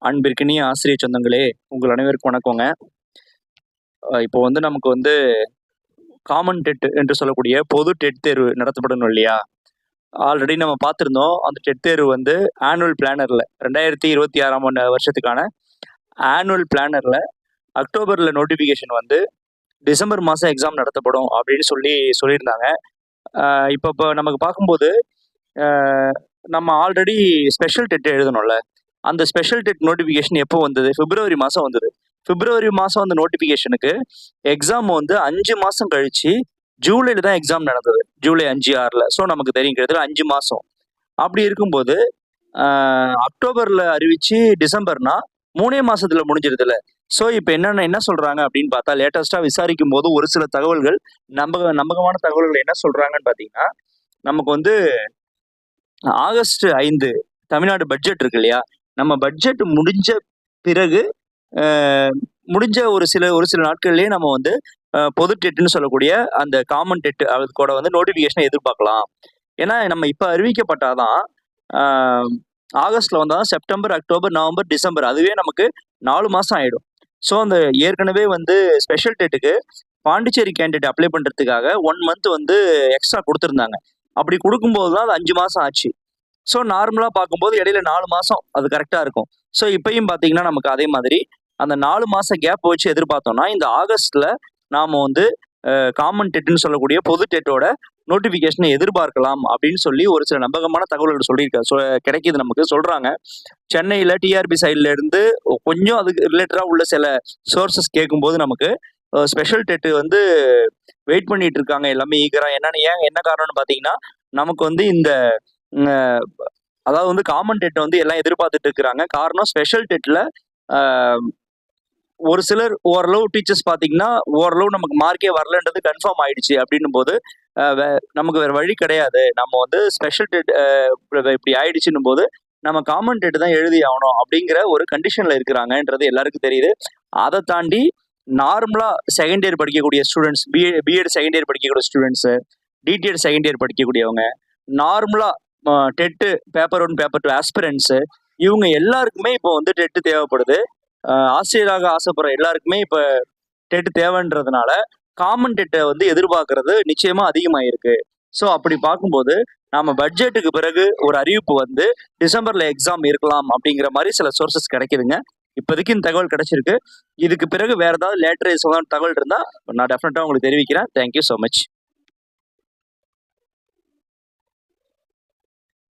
அன்பிற்கினிய ஆசிரியர் சொந்தங்களே, உங்கள் அனைவருக்கும் வணக்கங்க. இப்போ நமக்கு காமன் டெட் என்று சொல்லக்கூடிய பொது டெட் தேர்வு நடத்தப்படணும் இல்லையா? ஆல்ரெடி நம்ம பார்த்திருந்தோம். அந்த டெட் தேர்வு ஆனுவல் பிளானர்ல 2026ஆம் வருஷத்துக்கான ஆனுவல் பிளானர்ல அக்டோபர்ல நோட்டிஃபிகேஷன் டிசம்பர் மாசம் எக்ஸாம் நடத்தப்படும் அப்படின்னு சொல்லியிருந்தாங்க. இப்போ நமக்கு பார்க்கும்போது நம்ம ஆல்ரெடி ஸ்பெஷல் டெட் எழுதணும்ல. அந்த ஸ்பெஷல் டெட் நோட்டிஃபிகேஷன் எப்போ வந்தது? பிப்ரவரி மாதம் வந்தது. பிப்ரவரி மாதம் அந்த நோட்டிஃபிகேஷனுக்கு எக்ஸாம் 5 மாதம் கழிச்சு ஜூலைல தான் எக்ஸாம் நடந்தது. ஜூலை 5, 6ல. ஸோ நமக்கு தெரியும் கிட்டத்தட்ட 5 மாதம். அப்படி இருக்கும்போது அக்டோபர்ல அறிவிச்சு டிசம்பர்னா 3 மாசத்துல முடிஞ்சிருதுல. ஸோ இப்போ என்ன சொல்றாங்க அப்படின்னு பார்த்தா, லேட்டஸ்டா விசாரிக்கும் போது ஒரு சில தகவல்கள் நம்பகமான தகவல்கள் என்ன சொல்றாங்கன்னு பார்த்தீங்கன்னா, நமக்கு ஆகஸ்ட் 5 தமிழ்நாடு பட்ஜெட் இருக்கு இல்லையா? நம்ம பட்ஜெட் முடிஞ்ச பிறகு முடிஞ்ச ஒரு சில நாட்கள்லயே நம்ம பொது டெட்னு சொல்லக்கூடிய அந்த காமன் டெட் கூட நோட்டிபிகேஷனை எதிர்பார்க்கலாம். ஏன்னா நம்ம இப்ப அறிவிக்கப்பட்டாதான் ஆகஸ்ட்ல வந்தாதான் செப்டம்பர், அக்டோபர், நவம்பர், டிசம்பர், அதுவே நமக்கு 4 மாசம் ஆயிடும். ஸோ அந்த ஏற்கனவே ஸ்பெஷல் டெட்டுக்கு பாண்டிச்சேரி கேண்டிடேட் அப்ளை பண்றதுக்காக 1 மந்த் எக்ஸ்ட்ரா கொடுத்துருந்தாங்க. அப்படி கொடுக்கும்போது தான் அது 5 மாசம் ஆச்சு. ஸோ நார்மலாக பார்க்கும்போது இடையில 4 மாதம் அது கரெக்டாக இருக்கும். ஸோ இப்பயும் பார்த்தீங்கன்னா நமக்கு அதே மாதிரி அந்த 4 மாதம் கேப் வச்சு எதிர்பார்த்தோம்னா இந்த ஆகஸ்ட்ல நாம் காமன் டெட்னு சொல்லக்கூடிய பொது டெட்டோட நோட்டிஃபிகேஷனை எதிர்பார்க்கலாம் அப்படின்னு சொல்லி ஒரு சில நம்பகமான தகவல்கள் சொல்லியிருக்காரு. கிடைக்கிது நமக்கு சொல்றாங்க. சென்னையில் டிஆர்பி சைட்ல இருந்து கொஞ்சம் அதுக்கு ரிலேட்டடாக உள்ள சில சோர்சஸ் கேட்கும்போது நமக்கு ஸ்பெஷல் டெட்டு வெயிட் பண்ணிட்டு இருக்காங்க எல்லாமே ஈகரா. என்ன காரணம்னு பார்த்தீங்கன்னா, நமக்கு இந்த அதாவது காமன் டெட் எல்லாம் எதிர்பார்த்துட்டு இருக்கிறாங்க. காரணம் ஸ்பெஷல் டெட்ல ஒரு சிலர் ஓரளவு டீச்சர்ஸ் பார்த்தீங்கன்னா ஓரளவு நமக்கு மார்க்கே வரலன்றது கன்ஃபார்ம் ஆயிடுச்சு அப்படின்னும் போது நமக்கு வேற வழி கிடையாது. நம்ம ஸ்பெஷல் டெட் இப்படி ஆயிடுச்சுன்னும் போது நம்ம காமன் டெட் தான் எழுதி ஆகணும் அப்படிங்கிற ஒரு கண்டிஷன்ல இருக்கிறாங்கன்றது எல்லாருக்கும் தெரியுது. அதை தாண்டி நார்மலா செகண்ட் இயர் படிக்கக்கூடிய ஸ்டூடெண்ட்ஸ், பிஎட் செகண்ட் இயர் படிக்கக்கூடிய ஸ்டூடெண்ட்ஸ், டிடிஎட் செகண்ட் இயர் படிக்கக்கூடியவங்க, நார்மலா டெட்டு பேப்பர் 1 பேப்பர் 2 ஆஸ்பிரன்ஸ், இவங்க எல்லாருக்குமே இப்போ டெட்டு தேவைப்படுது. ஆசிரியராக ஆசைப்படுற எல்லாருக்குமே இப்போ டெட்டு தேவைன்றதுனால காமன் டெட்டை எதிர்பார்க்கறது நிச்சயமா அதிகமாயிருக்கு. ஸோ அப்படி பார்க்கும்போது நம்ம பட்ஜெட்டுக்கு பிறகு ஒரு அறிவிப்பு டிசம்பர்ல எக்ஸாம் இருக்கலாம் அப்படிங்கிற மாதிரி சில சோர்சஸ் கிடைக்குதுங்க. இப்போதைக்கு இந்த தகவல் கிடைச்சிருக்கு. இதுக்கு பிறகு வேற ஏதாவது லேட்டரைஸ் தகவல் இருந்தால் நான் டெஃபினட்டா உங்களுக்கு தெரிவிக்கிறேன். Thank you so much.